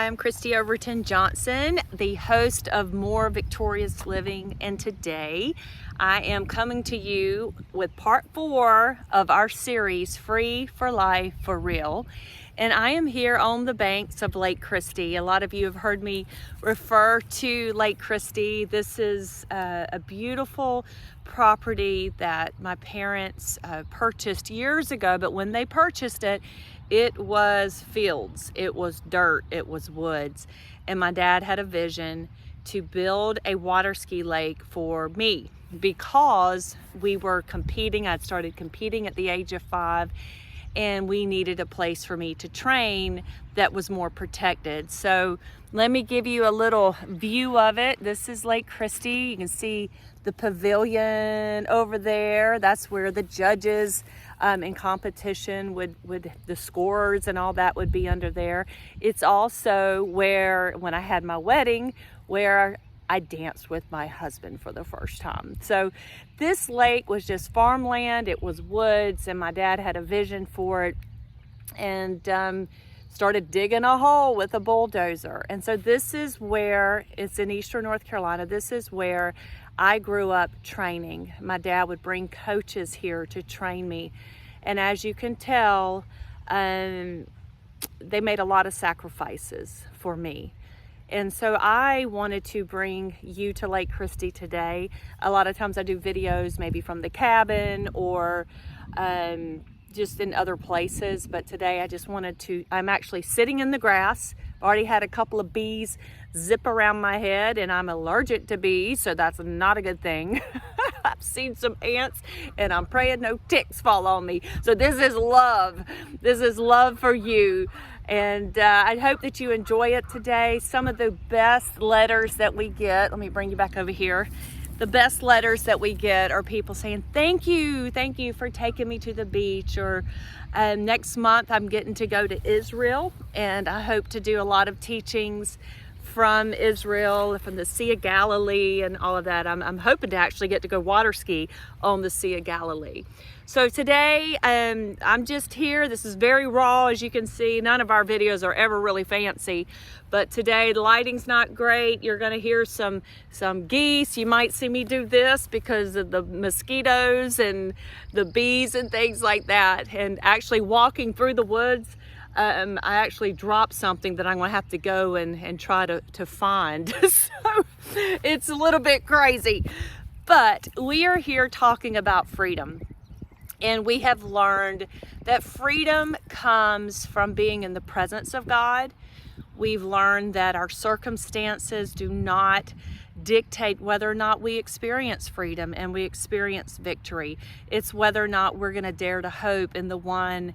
I'm Christy Overton Johnson, the host of More Victorious Living, and today I am coming to you with part 4 of our series, Free for Life for Real. And I am here on the banks of Lake Christie. A lot of you have heard me refer to Lake Christie. This is a beautiful property that my parents purchased years ago, but when they purchased it, it was fields, it was dirt, it was woods. And my dad had a vision to build a water ski lake for me because we were competing. I'd started competing at the age of 5, and we needed a place for me to train that was more protected. So let me give you a little view of it. This is Lake Christie. You can see the pavilion over there. That's where the judges in competition would the scorers and all that would be under there. It's also where, when I had my wedding, where I danced with my husband for the first time. So this lake was just farmland, it was woods, and my dad had a vision for it and started digging a hole with a bulldozer. And so this is where, it's in eastern North Carolina, this is where I grew up training. My dad would bring coaches here to train me. And as you can tell, they made a lot of sacrifices for me. And so I wanted to bring you to Lake Christie today. A lot of times I do videos maybe from the cabin or just in other places, but today I just wanted to, I'm actually sitting in the grass. I've already had a couple of bees zip around my head, and I'm allergic to bees, so that's not a good thing. I've seen some ants, and I'm praying no ticks fall on me. So this is love. This is love for you. And I hope that you enjoy it today. Some of the best letters that we get, let me bring you back over here. The best letters that we get are people saying, thank you for taking me to the beach. Or next month I'm getting to go to Israel, and I hope to do a lot of teachings from Israel, from the Sea of Galilee and all of that. I'm hoping to actually get to go water ski on the Sea of Galilee. So today, I'm just here. This is very raw, as you can see. None of our videos are ever really fancy, but today the lighting's not great. You're gonna hear some geese. You might see me do this because of the mosquitoes and the bees and things like that. And actually walking through the woods, I actually dropped something that I'm gonna have to go and try to find. So it's a little bit crazy, but we are here talking about freedom. And we have learned that freedom comes from being in the presence of God. We've learned that our circumstances do not dictate whether or not we experience freedom and we experience victory. It's whether or not we're gonna dare to hope in the one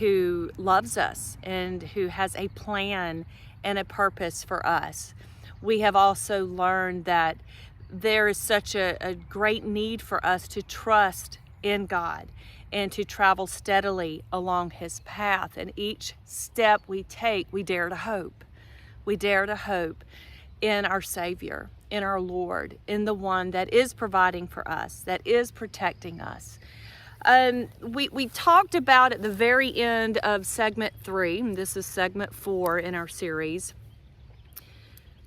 who loves us and who has a plan and a purpose for us. We have also learned that there is such a great need for us to trust in God and to travel steadily along his path. And each step we take, we dare to hope. We dare to hope in our Savior, in our Lord, in the one that is providing for us, that is protecting us. We talked about at the very end of segment 3, and this is segment 4 in our series,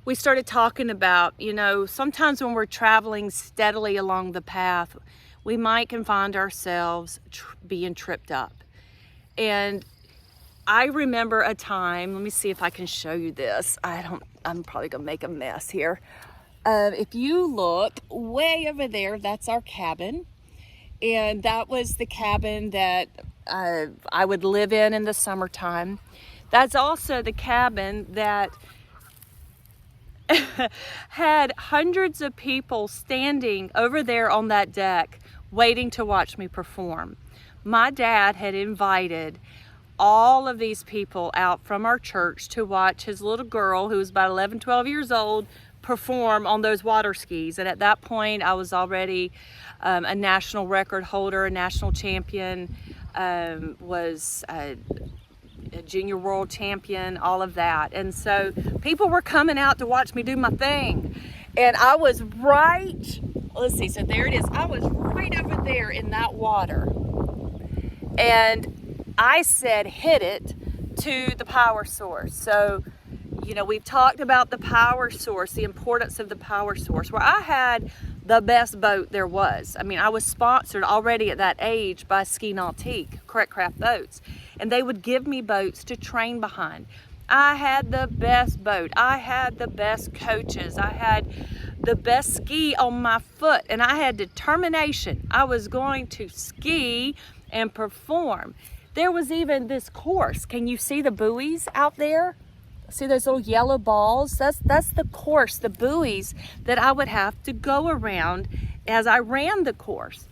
we started talking about, sometimes when we're traveling steadily along the path, we might can find ourselves being tripped up. And I remember a time, let me see if I can show you this. I'm probably gonna make a mess here. If you look way over there, that's our cabin. And that was the cabin that I would live in the summertime. That's also the cabin that had hundreds of people standing over there on that deck waiting to watch me perform. My dad had invited all of these people out from our church to watch his little girl, who was about 11, 12 years old, perform on those water skis. And at that point, I was already a national record holder, a national champion, was a junior world champion, all of that. And so people were coming out to watch me do my thing. And I was right, let's see, so there it is. I was right over there in that water. And I said, hit it to the power source. So you know, we've talked about the power source, the importance of the power source, where I had the best boat there was. I mean, I was sponsored already at that age by Ski Nautique, Correct Craft Boats, and they would give me boats to train behind. I had the best boat. I had the best coaches. I had the best ski on my foot, and I had determination. I was going to ski and perform. There was even this course. Can you see the buoys out there? See those little yellow balls? That's the course, the buoys that I would have to go around as I ran the course.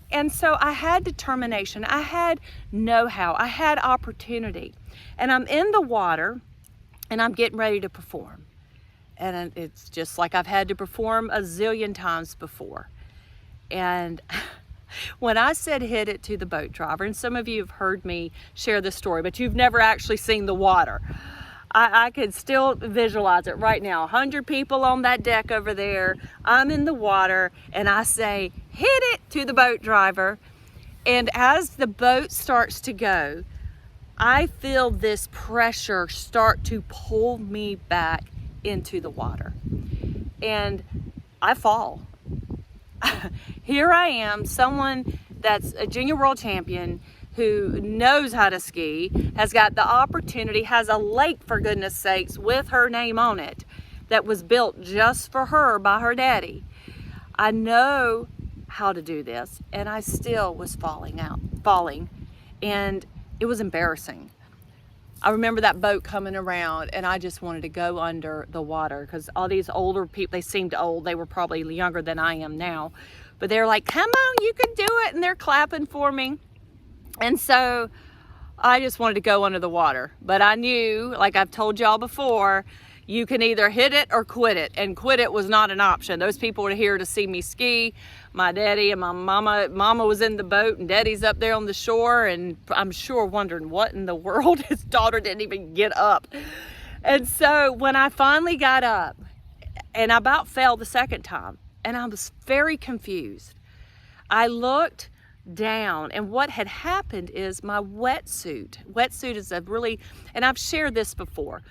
And so I had determination, I had know-how, I had opportunity. And I'm in the water and I'm getting ready to perform. And it's just like I've had to perform a zillion times before. And when I said hit it to the boat driver, and some of you have heard me share this story, but you've never actually seen the water. I could still visualize it right now. 100 people on that deck over there. I'm in the water and I say, hit it to the boat driver. And as the boat starts to go, I feel this pressure start to pull me back into the water. And I fall. Here I am, someone that's a junior world champion who knows how to ski, has got the opportunity, has a lake, for goodness sakes, with her name on it that was built just for her by her daddy. I know how to do this, and I still was falling, and it was embarrassing. I remember that boat coming around, and I just wanted to go under the water because all these older people, they seemed old, they were probably younger than I am now, but they're like, come on, you can do it, and they're clapping for me. And so I just wanted to go under the water. But I knew, like I've told y'all before, you can either hit it or quit it. And quit it was not an option. Those people were here to see me ski. My daddy and my mama. Mama was in the boat and daddy's up there on the shore. And I'm sure wondering what in the world, his daughter didn't even get up. And so when I finally got up, and I about fell the second time, and I was very confused. I looked down, and what had happened is my wetsuit is a really, and I've shared this before,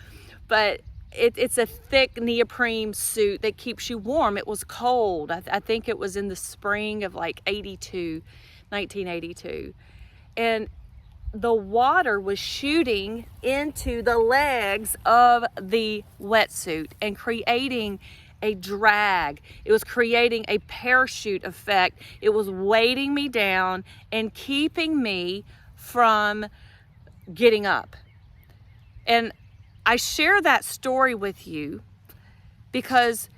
but it's a thick neoprene suit that keeps you warm. It was cold. I think it was in the spring of like 1982, and the water was shooting into the legs of the wetsuit and creating a drag. It was creating a parachute effect. It was weighting me down and keeping me from getting up. And I share that story with you because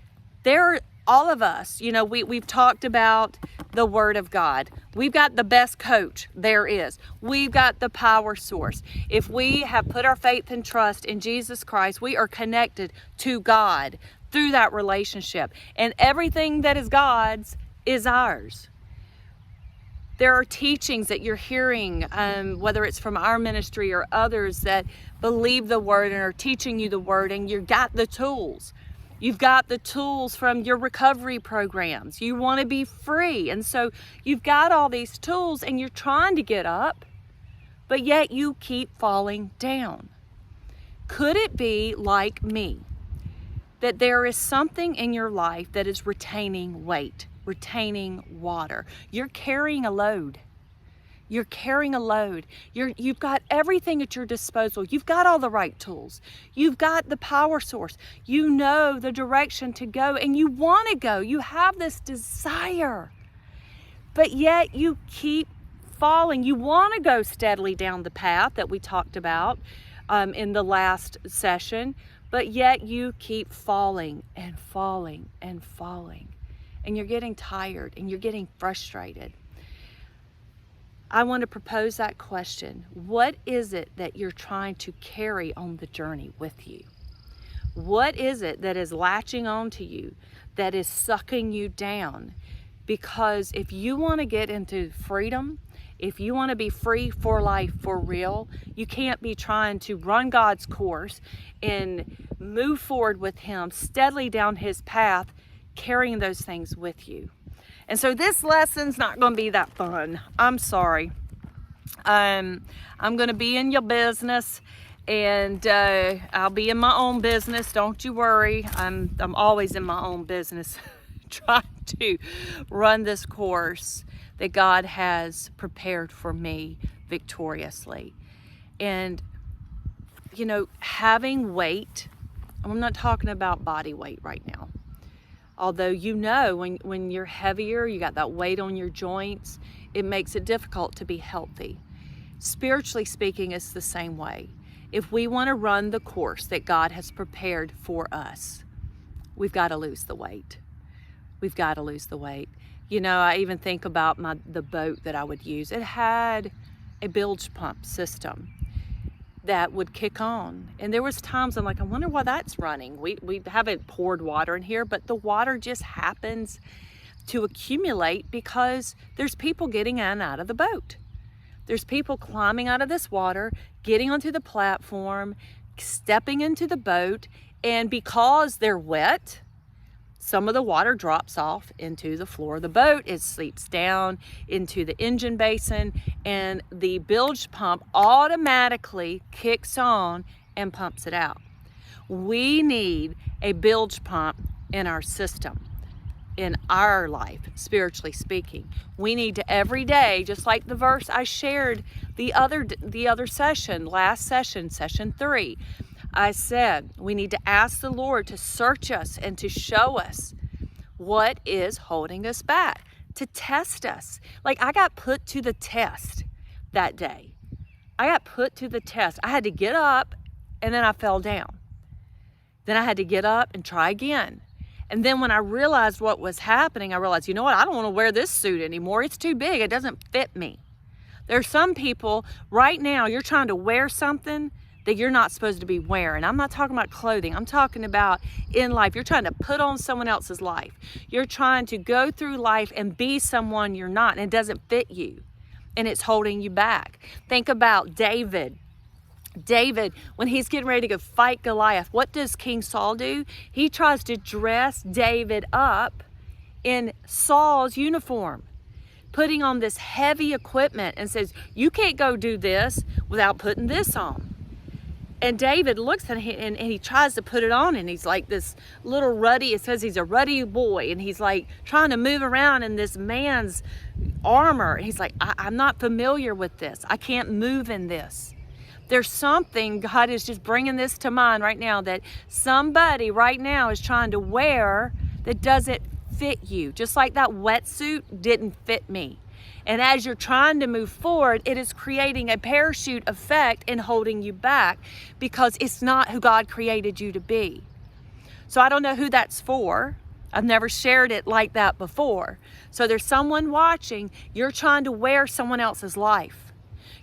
all of us, you know, we've talked about the Word of God. We've got the best coach there is. We've got the power source. If we have put our faith and trust in Jesus Christ, we are connected to God through that relationship, and everything that is God's is ours. There are teachings that you're hearing, whether it's from our ministry or others that believe the Word and are teaching you the Word, and you've got the tools. You've got the tools from your recovery programs. You want to be free, and so you've got all these tools and you're trying to get up, but yet you keep falling down. Could it be like me? That there is something in your life that is retaining weight, retaining water. You're carrying a load. You're carrying a load. You've got everything at your disposal. You've got all the right tools. You've got the power source. You know the direction to go, and you want to go. You have this desire, but yet you keep falling. You want to go steadily down the path that we talked about in the last session, but yet you keep falling and falling and falling, and you're getting tired and you're getting frustrated. I want to propose that question. What is it that you're trying to carry on the journey with you? What is it that is latching on to you, that is sucking you down? Because if you want to get into freedom, if you want to be free for life, for real, you can't be trying to run God's course and move forward with Him, steadily down His path, carrying those things with you. And so this lesson's not going to be that fun. I'm sorry. I'm going to be in your business, And I'll be in my own business, don't you worry. I'm always in my own business trying to run this course that God has prepared for me victoriously. And you know, having weight, I'm not talking about body weight right now. Although, you know, when you're heavier, you got that weight on your joints, it makes it difficult to be healthy. Spiritually speaking, it's the same way. If we want to run the course that God has prepared for us, we've got to lose the weight. We've got to lose the weight. You know, I even think about the boat that I would use. It had a bilge pump system that would kick on. And there was times I'm like, I wonder why that's running. We haven't poured water in here, but the water just happens to accumulate because there's people getting in and out of the boat. There's people climbing out of this water, getting onto the platform, stepping into the boat, and because they're wet, some of the water drops off into the floor of the boat. It seeps down into the engine basin, and the bilge pump automatically kicks on and pumps it out. We need a bilge pump in our system, in our life, spiritually speaking. We need to every day, just like the verse I shared the other session, last session, session 3. I said we need to ask the Lord to search us and to show us what is holding us back, to test us. Like, I got put to the test that day. I got put to the test. I had to get up and then I fell down. Then I had to get up and try again. And then when I realized what was happening, I realized, you know what? I don't want to wear this suit anymore. It's too big. It doesn't fit me. There are some people right now, you're trying to wear something that you're not supposed to be wearing. I'm not talking about clothing. I'm talking about in life. You're trying to put on someone else's life. You're trying to go through life and be someone you're not, and it doesn't fit you, and it's holding you back. Think about David. David, when he's getting ready to go fight Goliath, what does King Saul do? He tries to dress David up in Saul's uniform, putting on this heavy equipment, and says, you can't go do this without putting this on. And David looks at him and he tries to put it on, and he's like this little ruddy, it says he's a ruddy boy, and he's like trying to move around in this man's armor. And he's like, I'm not familiar with this. I can't move in this. There's something, God is just bringing this to mind right now, that somebody right now is trying to wear that doesn't fit you. Just like that wetsuit didn't fit me. And as you're trying to move forward, it is creating a parachute effect and holding you back because it's not who God created you to be. So I don't know who that's for. I've never shared it like that before. So there's someone watching. You're trying to wear someone else's life.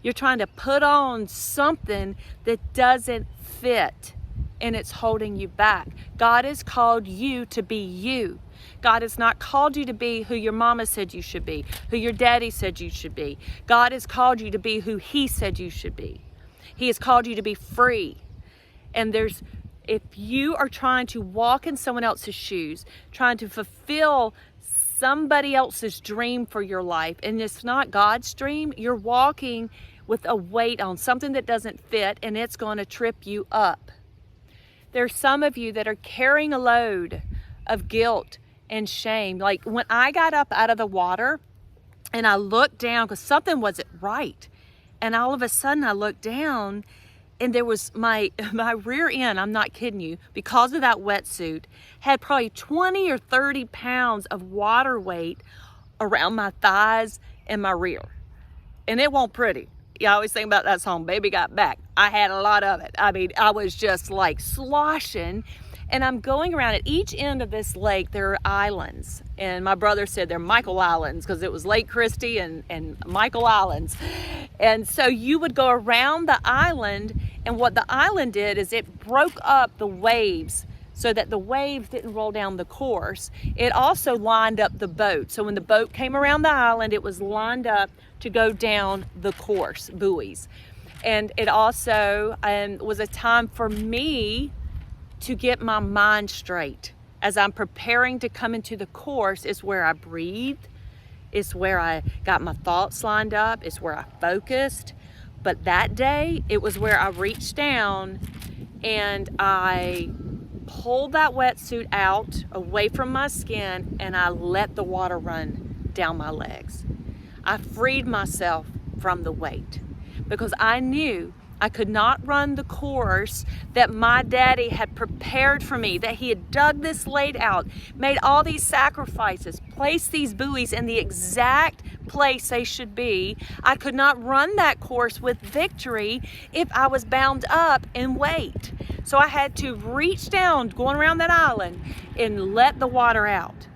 You're trying to put on something that doesn't fit, and it's holding you back. God has called you to be you. God has not called you to be who your mama said you should be, who your daddy said you should be. God has called you to be who He said you should be. He has called you to be free. And if you are trying to walk in someone else's shoes, trying to fulfill somebody else's dream for your life, and it's not God's dream, you're walking with a weight on something that doesn't fit, and it's going to trip you up. There's some of you that are carrying a load of guilt and shame. Like when I got up out of the water and I looked down because something wasn't right, and all of a sudden I looked down and there was my rear end, I'm not kidding you, because of that wetsuit, had probably 20 or 30 pounds of water weight around my thighs and my rear. And it wasn't pretty. You always think about that song, Baby Got Back. I had a lot of it. I mean, I was just like sloshing. And I'm going around at each end of this lake, there are islands. And my brother said they're Michael Islands because it was Lake Christie and Michael Islands. And so you would go around the island, and what the island did is it broke up the waves so that the waves didn't roll down the course. It also lined up the boat. So when the boat came around the island, it was lined up to go down the course, buoys. And it also was a time for me to get my mind straight. As I'm preparing to come into the course, is where I breathed. It's where I got my thoughts lined up. It's where I focused. But that day, it was where I reached down and I pulled that wetsuit out away from my skin and I let the water run down my legs. I freed myself from the weight because I knew I could not run the course that my daddy had prepared for me, that he had dug this lake out, made all these sacrifices, placed these buoys in the exact place they should be. I could not run that course with victory if I was bound up in weight. So I had to reach down, going around that island, and let the water out.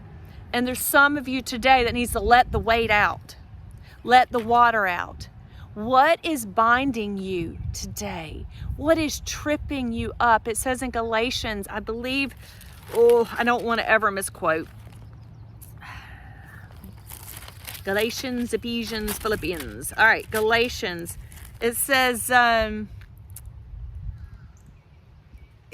And there's some of you today that needs to let the weight out. Let the water out. What is binding you today? What is tripping you up? It says in Galatians, I believe, I don't want to ever misquote. Galatians, Ephesians, Philippians. All right, Galatians. It says,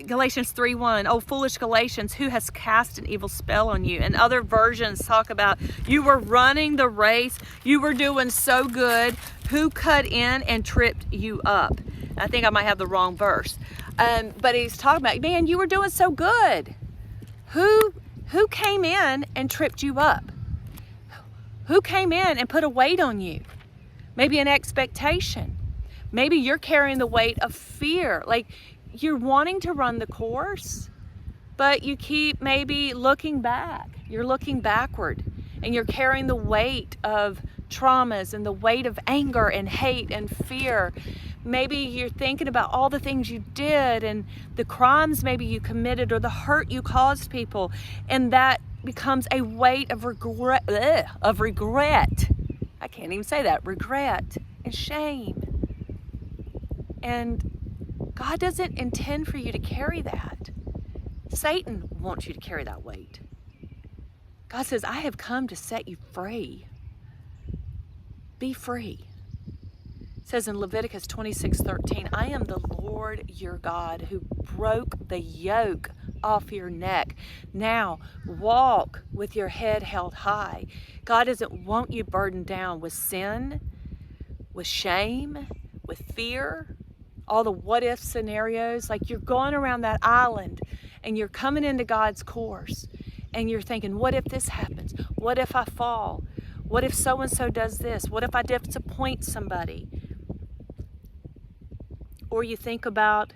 Galatians 3:1, oh foolish Galatians, who has cast an evil spell on you? And other versions talk about you were running the race, you were doing so good, who cut in and tripped you up? I think I might have the wrong verse. But he's talking about, man, you were doing so good. Who came in and tripped you up? Who came in and put a weight on you? Maybe an expectation. Maybe you're carrying the weight of fear. Like, you're wanting to run the course, but you keep maybe looking back. You're looking backward and you're carrying the weight of traumas and the weight of anger and hate and fear. Maybe you're thinking about all the things you did and the crimes maybe you committed or the hurt you caused people, and that becomes a weight of regret. I can't even say that. Regret and shame. And God doesn't intend for you to carry that. Satan wants you to carry that weight. God says, I have come to set you free. Be free. It says in Leviticus 26:13, I am the Lord your God who broke the yoke off your neck. Now walk with your head held high. God doesn't want you burdened down with sin, with shame, with fear, all the what if scenarios. Like, you're going around that island and you're coming into God's course and you're thinking, what if this happens? What if I fall? What if so-and-so does this? What if I disappoint somebody? Or you think about,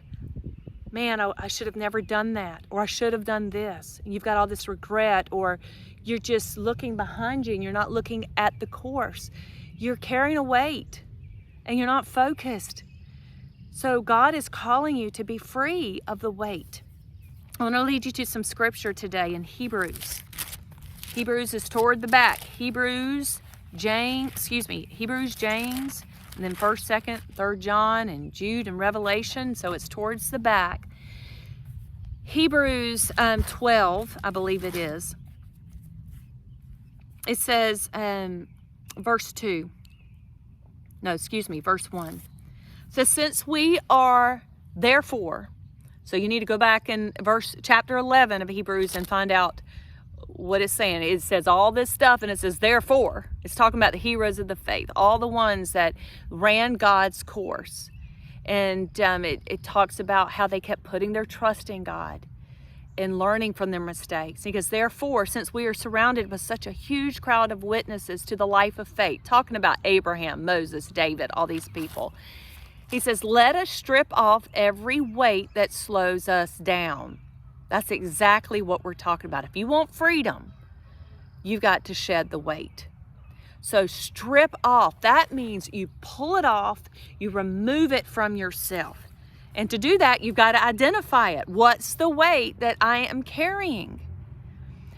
man, I should have never done that, or I should have done this. And you've got all this regret, or you're just looking behind you and you're not looking at the course. You're carrying a weight and you're not focused. So God is calling you to be free of the weight. I want to lead you to some scripture today in Hebrews. Hebrews is toward the back. Hebrews, James, and then 1st, 2nd, 3rd John, and Jude, and Revelation. So it's towards the back. Hebrews 12, I believe it is. It says, verse 1. So since we are therefore, so you need to go back in chapter 11 of Hebrews and find out what it's saying. It says all this stuff and it says therefore. It's talking about the heroes of the faith, all the ones that ran God's course. And it talks about how they kept putting their trust in God and learning from their mistakes. Because therefore, since we are surrounded with such a huge crowd of witnesses to the life of faith, talking about Abraham, Moses, David, all these people, he says, let us strip off every weight that slows us down. That's exactly what we're talking about. If you want freedom, you've got to shed the weight. So strip off. That means you pull it off, you remove it from yourself. And to do that, you've got to identify it. What's the weight that I am carrying?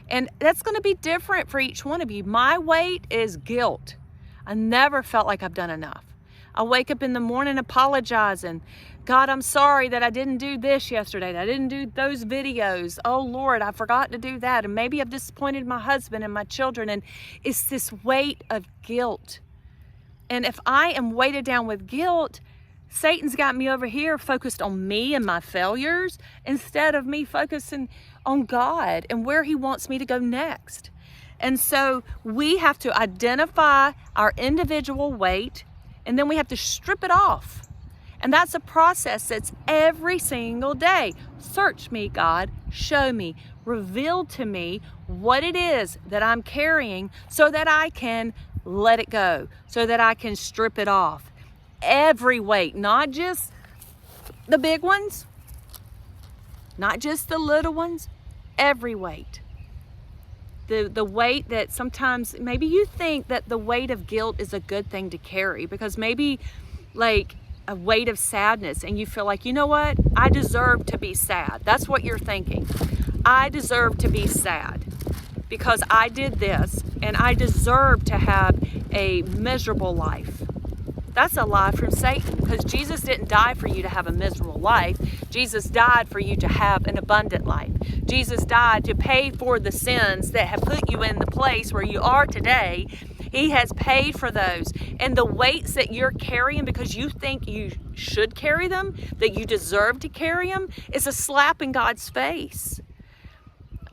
And that's going to be different for each one of you. My weight is guilt. I never felt like I've done enough. I wake up in the morning apologizing. God, I'm sorry that I didn't do this yesterday. That I didn't do those videos. Oh, Lord, I forgot to do that. And maybe I've disappointed my husband and my children. And it's this weight of guilt. And if I am weighted down with guilt, Satan's got me over here focused on me and my failures instead of me focusing on God and where he wants me to go next. And so we have to identify our individual weight and then we have to strip it off. And that's a process that's every single day. Search me, God, show me, reveal to me what it is that I'm carrying so that I can let it go, so that I can strip it off. Every weight, not just the big ones, not just the little ones, every weight. The weight that sometimes, maybe you think that the weight of guilt is a good thing to carry, because maybe like a weight of sadness, and you feel like, you know what, I deserve to be sad. That's what you're thinking. I deserve to be sad because I did this, and I deserve to have a miserable life. That's a lie from Satan, because Jesus didn't die for you to have a miserable life. Jesus died for you to have an abundant life. Jesus died to pay for the sins that have put you in the place where you are today. He has paid for those. And the weights that you're carrying because you think you should carry them, that you deserve to carry them, is a slap in God's face.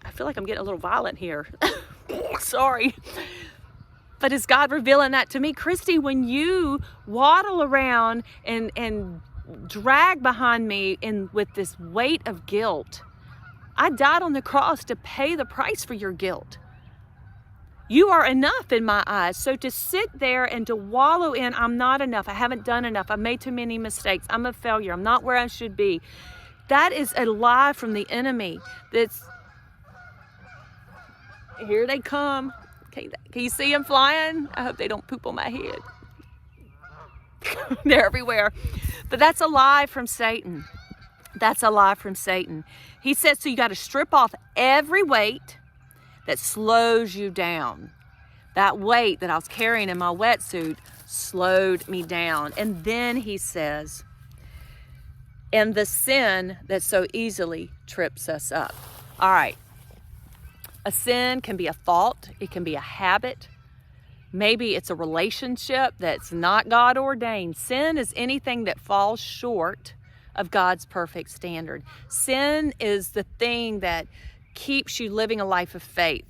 I feel like I'm getting a little violent here. Sorry. But is God revealing that to me? Christy, when you waddle around and drag behind me with this weight of guilt, I died on the cross to pay the price for your guilt. You are enough in my eyes. So to sit there and to wallow in, I'm not enough, I haven't done enough, I made too many mistakes, I'm a failure, I'm not where I should be, that is a lie from the enemy. Here they come. Can you see them flying? I hope they don't poop on my head. They're everywhere. But that's a lie from Satan. That's a lie from Satan. He said, so you got to strip off every weight that slows you down. That weight that I was carrying in my wetsuit slowed me down. And then he says, and the sin that so easily trips us up. All right. A sin can be a thought. It can be a habit. Maybe it's a relationship that's not God ordained. Sin is anything that falls short of God's perfect standard. Sin is the thing that keeps you living a life of faith.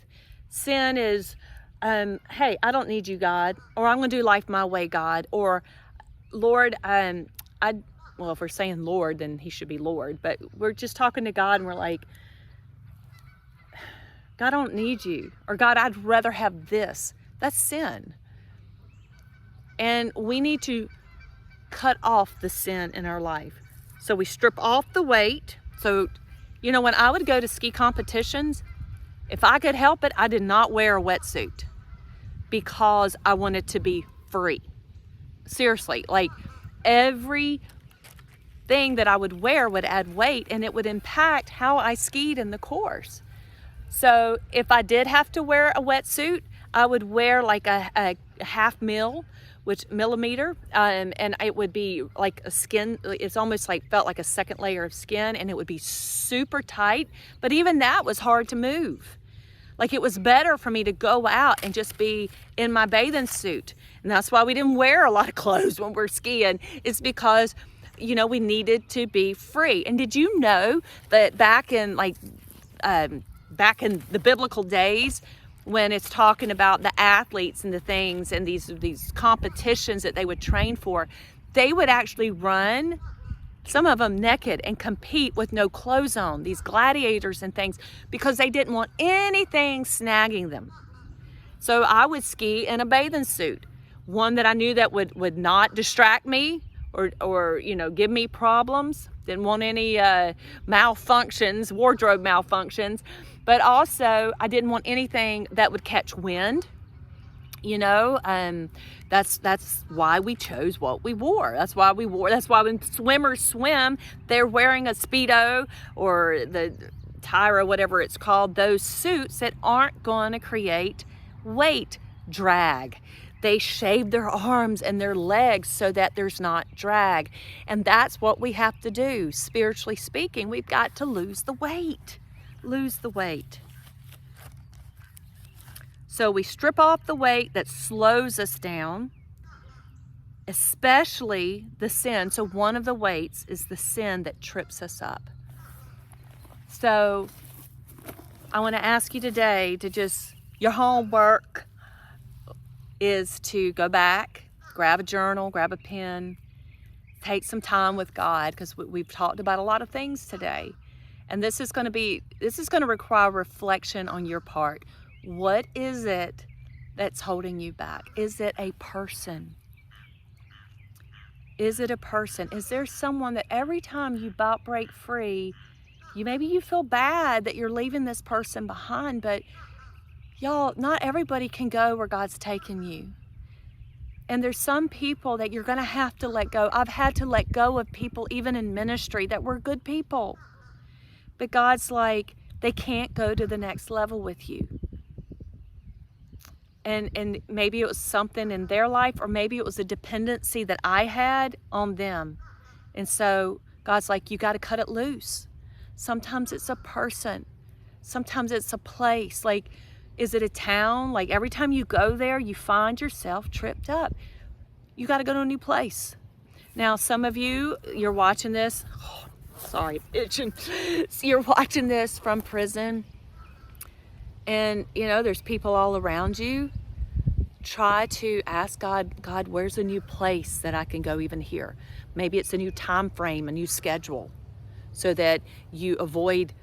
Sin is, hey, I don't need you, God, or I'm going to do life my way, God, or Lord, well, if we're saying Lord, then he should be Lord, but we're just talking to God and we're like, God, I don't need you. Or God, I'd rather have this. That's sin. And we need to cut off the sin in our life. So we strip off the weight. So, you know, when I would go to ski competitions, if I could help it, I did not wear a wetsuit because I wanted to be free. Seriously, like every thing that I would wear would add weight and it would impact how I skied in the course. So if I did have to wear a wetsuit, I would wear like a half millimeter, and it would be like a skin, it's almost like felt like a second layer of skin, and it would be super tight, but even that was hard to move. Like it was better for me to go out and just be in my bathing suit. And that's why we didn't wear a lot of clothes when we're skiing. It's because, you know, we needed to be free. And did you know that back in the biblical days, when it's talking about the athletes and the things and these competitions that they would train for, they would actually run, some of them naked, and compete with no clothes on, these gladiators and things, because they didn't want anything snagging them. So I would ski in a bathing suit, one that I knew that would not distract me or you know, give me problems. Didn't want any malfunctions, wardrobe malfunctions. But also, I didn't want anything that would catch wind. You know, that's why we chose what we wore. That's why when swimmers swim, they're wearing a Speedo or the Tyra, whatever it's called, those suits that aren't going to create weight drag. They shave their arms and their legs so that there's not drag. And that's what we have to do. Spiritually speaking, we've got to lose the weight. Lose the weight. So we strip off the weight that slows us down, especially the sin. So one of the weights is the sin that trips us up. So I want to ask you today to your homework is to go back grab a journal, grab a pen, take some time with God, because we've talked about a lot of things today. And this is going to require reflection on your part. What is it that's holding you back? Is it a person? Is it a person? Is there someone that every time you about break free, maybe you feel bad that you're leaving this person behind, but y'all, not everybody can go where God's taken you. And there's some people that you're going to have to let go. I've had to let go of people even in ministry that were good people. But God's like, they can't go to the next level with you. And maybe it was something in their life, or maybe it was a dependency that I had on them. And so God's like, you got to cut it loose. Sometimes it's a person. Sometimes it's a place. Like, is it a town? Like, every time you go there, you find yourself tripped up. You got to go to a new place. Now, some of you, you're watching this. Oh, sorry, itching. So you're watching this from prison. And, there's people all around you. Try to ask God, where's a new place that I can go even here? Maybe it's a new time frame, a new schedule, so that you avoid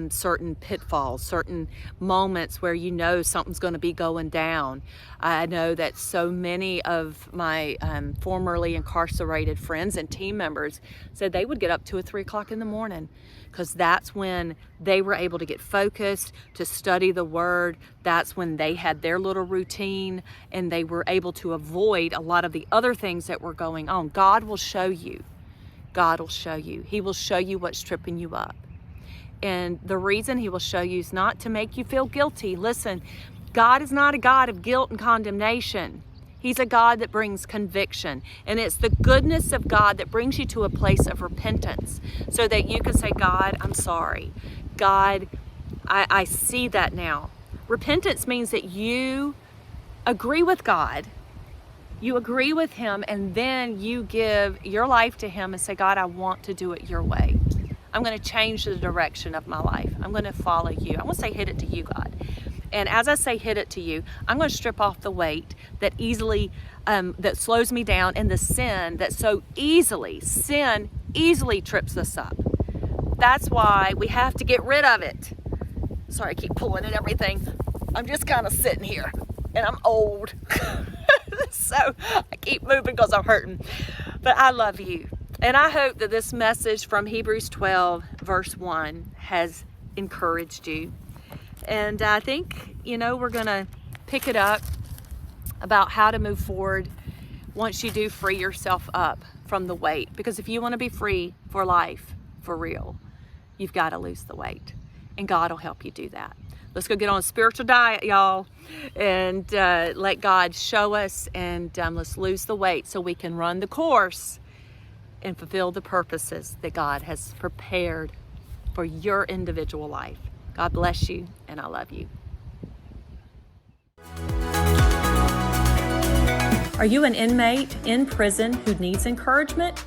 certain pitfalls, certain moments where something's going to be going down. I know that so many of my formerly incarcerated friends and team members said they would get up 2 or 3 o'clock in the morning, because that's when they were able to get focused, to study the Word. That's when they had their little routine, and they were able to avoid a lot of the other things that were going on. God will show you. God will show you. He will show you what's tripping you up. And the reason He will show you is not to make you feel guilty. Listen, God is not a God of guilt and condemnation. He's a God that brings conviction. And it's the goodness of God that brings you to a place of repentance, so that you can say, God, I'm sorry. God, I see that now. Repentance means that you agree with God. You agree with Him, and then you give your life to Him and say, God, I want to do it your way. I'm going to change the direction of my life. I'm going to follow you. I want to say, hit it to you, God. And as I say, hit it to you, I'm going to strip off the weight that that slows me down, and the sin that sin easily trips us up. That's why we have to get rid of it. Sorry, I keep pulling at everything. I'm just kind of sitting here, and I'm old. So I keep moving because I'm hurting. But I love you. And I hope that this message from Hebrews 12, verse 1 has encouraged you. And I think, we're going to pick it up about how to move forward once you do free yourself up from the weight. Because if you want to be free for life, for real, you've got to lose the weight. And God will help you do that. Let's go get on a spiritual diet, y'all, and let God show us, and let's lose the weight so we can run the course and fulfill the purposes that God has prepared for your individual life. God bless you, and I love you. Are you an inmate in prison who needs encouragement?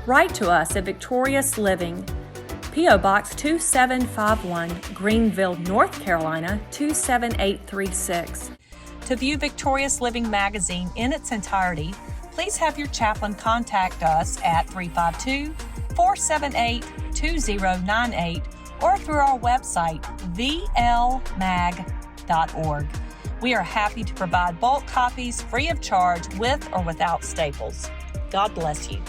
Write to us at Victorious Living, P.O. Box 2751, Greenville, North Carolina 27836. To view Victorious Living magazine in its entirety, please have your chaplain contact us at 352-478-2098 or through our website, vlmag.org. We are happy to provide bulk copies free of charge with or without staples. God bless you.